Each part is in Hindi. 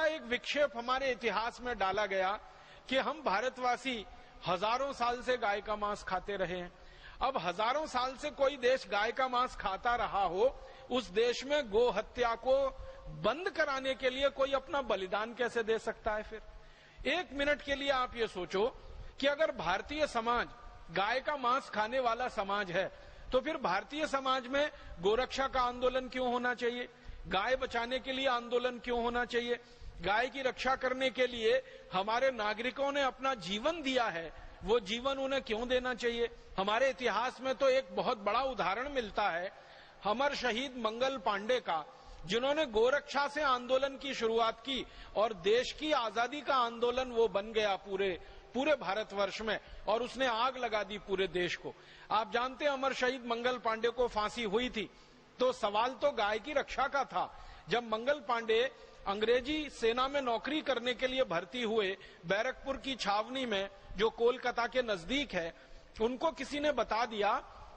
बड़ा एक विक्षेप हमारे इतिहास में डाला गया कि हम भारतवासी हजारों साल से गाय का मांस खाते रहे हैं। अब हजारों साल से कोई देश गाय का मांस खाता रहा हो, उस देश में गो हत्या को बंद कराने के लिए कोई अपना बलिदान कैसे दे सकता है? फिर एक मिनट के लिए आप ये सोचो कि अगर भारतीय समाज गाय का मांस खाने वाला समाज है, तो फिर भारतीय समाज में गोरक्षा का आंदोलन क्यों होना चाहिए? गाय बचाने के लिए आंदोलन क्यों होना चाहिए? गाय की रक्षा करने के लिए हमारे नागरिकों ने अपना जीवन दिया है, वो जीवन उन्हें क्यों देना चाहिए? हमारे इतिहास में तो एक बहुत बड़ा उदाहरण मिलता है अमर शहीद मंगल पांडे का, जिन्होंने गोरक्षा से आंदोलन की शुरुआत की और देश की आजादी का आंदोलन वो बन गया पूरे भारतवर्ष में, और उसने आग लगा दी पूरे देश को। आप जानते हैं अमर शहीद मंगल पांडे को फांसी हुई थी, तो सवाल तो गाय की रक्षा का था। जब मंगल पांडे अंग्रेजी सेना में नौकरी करने के लिए भर्ती हुए बैरकपुर की छावनी में, जो कोलकाता के नजदीक है, उनको किसी ने बता दिया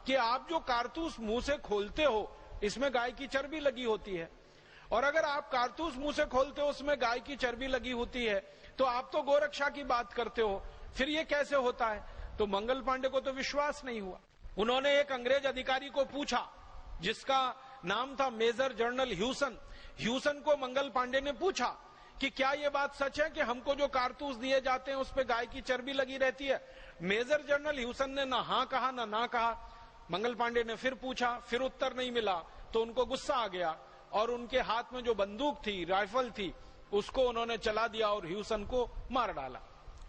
कि आप जो कारतूस मुंह से खोलते हो इसमें गाय की चर्बी लगी होती है, और अगर आप कारतूस मुंह से खोलते हो उसमें गाय की चर्बी लगी होती है, तो आप तो गोरक्षा की बात करते हो, फिर ये कैसे होता है? तो मंगल पांडे को तो विश्वास नहीं हुआ। उन्होंने एक अंग्रेज अधिकारी को पूछा, जिसका नाम था मेजर जनरल ह्यूसन को मंगल पांडे ने पूछा कि क्या ये बात सच है कि हमको जो कारतूस दिए जाते हैं उस पे गाय की चर्बी लगी रहती है? मेजर जनरल ह्यूसन ने ना हाँ कहा ना कहा। मंगल पांडे ने फिर पूछा, फिर उत्तर नहीं मिला, तो उनको गुस्सा आ गया और उनके हाथ में जो बंदूक थी, राइफल थी, उसको उन्होंने चला दिया और ह्यूसन को मार डाला।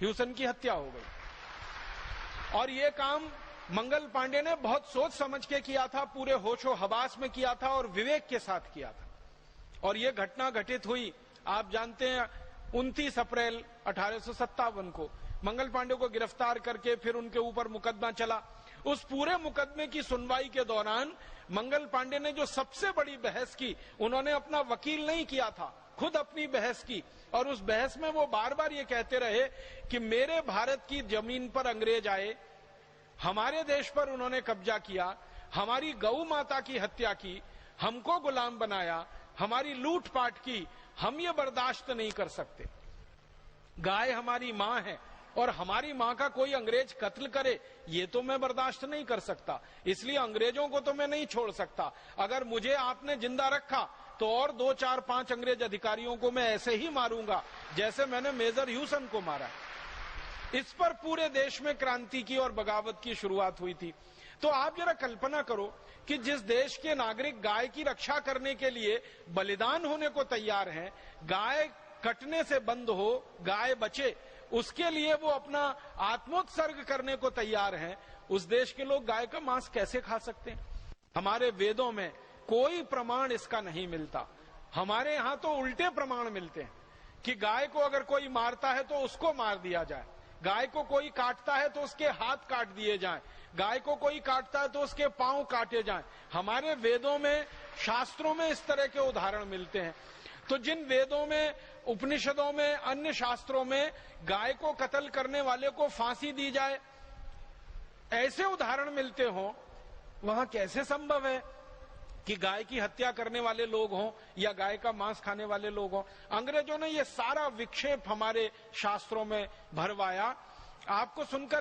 ह्यूसन की हत्या हो गई। और ये काम मंगल पांडे ने बहुत सोच समझ के किया था, पूरे होशो हवास में किया था और विवेक के साथ किया था। और ये घटना घटित हुई, आप जानते हैं, 29 अप्रैल 1857 को मंगल पांडे को गिरफ्तार करके फिर उनके ऊपर मुकदमा चला। उस पूरे मुकदमे की सुनवाई के दौरान मंगल पांडे ने जो सबसे बड़ी बहस की, उन्होंने अपना वकील नहीं किया था, खुद अपनी बहस की, और उस बहस में वो बार बार ये कहते रहे कि मेरे भारत की जमीन पर अंग्रेज आए, हमारे देश पर उन्होंने कब्जा किया, हमारी गौ माता की हत्या की, हमको गुलाम बनाया, हमारी लूटपाट की, हम ये बर्दाश्त नहीं कर सकते। गाय हमारी मां है और हमारी मां का कोई अंग्रेज कत्ल करे, ये तो मैं बर्दाश्त नहीं कर सकता, इसलिए अंग्रेजों को तो मैं नहीं छोड़ सकता। अगर मुझे आपने जिंदा रखा तो और 2, 4, 5 अंग्रेज अधिकारियों को मैं ऐसे ही मारूंगा जैसे मैंने मेजर ह्यूसन को मारा। इस पर पूरे देश में क्रांति की और बगावत की शुरुआत हुई थी। तो आप जरा कल्पना करो कि जिस देश के नागरिक गाय की रक्षा करने के लिए बलिदान होने को तैयार हैं, गाय कटने से बंद हो, गाय बचे, उसके लिए वो अपना आत्मोत्सर्ग करने को तैयार हैं, उस देश के लोग गाय का मांस कैसे खा सकते हैं? हमारे वेदों में कोई प्रमाण इसका नहीं मिलता। हमारे यहां तो उल्टे प्रमाण मिलते हैं कि गाय को अगर कोई मारता है तो उसको मार दिया जाए, गाय को कोई काटता है तो उसके हाथ काट दिए जाएं, गाय को कोई काटता है तो उसके पांव काटे जाएं। हमारे वेदों में, शास्त्रों में इस तरह के उदाहरण मिलते हैं। तो जिन वेदों में, उपनिषदों में, अन्य शास्त्रों में गाय को कत्ल करने वाले को फांसी दी जाए, ऐसे उदाहरण मिलते हों, वहां कैसे संभव है कि गाय की हत्या करने वाले लोग हों या गाय का मांस खाने वाले लोग हों? अंग्रेजों ने ये सारा विक्षेप हमारे शास्त्रों में भरवाया। आपको सुनकर